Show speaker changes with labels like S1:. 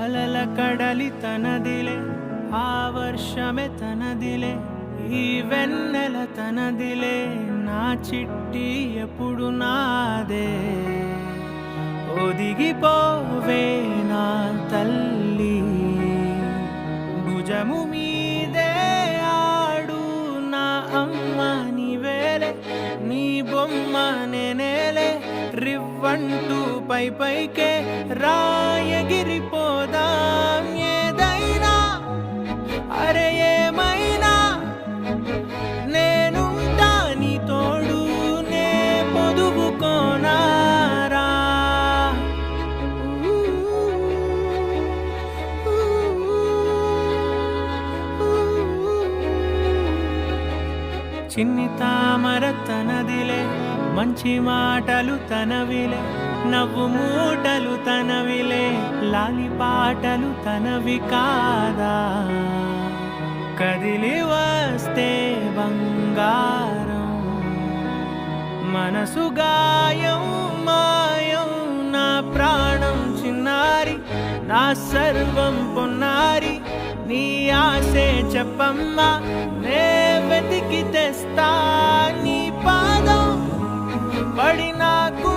S1: కలల కడలి తనదిలే, ఆ వర్షమే తనదిలే, ఈ వెన్నెల తనదిలే, నా చిట్టి ఎప్పుడు నాదే. ఒదిగిపోవే నా తల్లి, భుజము మీదే ఆడు నా అమ్మ నీవేలే, నీ బొమ్మ నేనేలే, రివ్వంటూ పై పైకే రాయగిరిపోదాం. ఏదైనా అరే ఏమైనా నేనుంటా నీ తోడు, నే పొదుపుకోనారా. చిన్ని తామర తనదిలే, మంచి మాటలు తనవిలే, నవ్వు మూటలు తనవిలే, లాలి పాటలు తనవి కాదా. కదిలి వస్తే బంగారం, మనసు గాయం మాయం, నా ప్రాణం చిన్నారి, నా సర్వం పొన్నారి, నీ ఆశే చెప్పమ్మా, నే వెతికి తెస్తా నీ పాదం పడి నాకు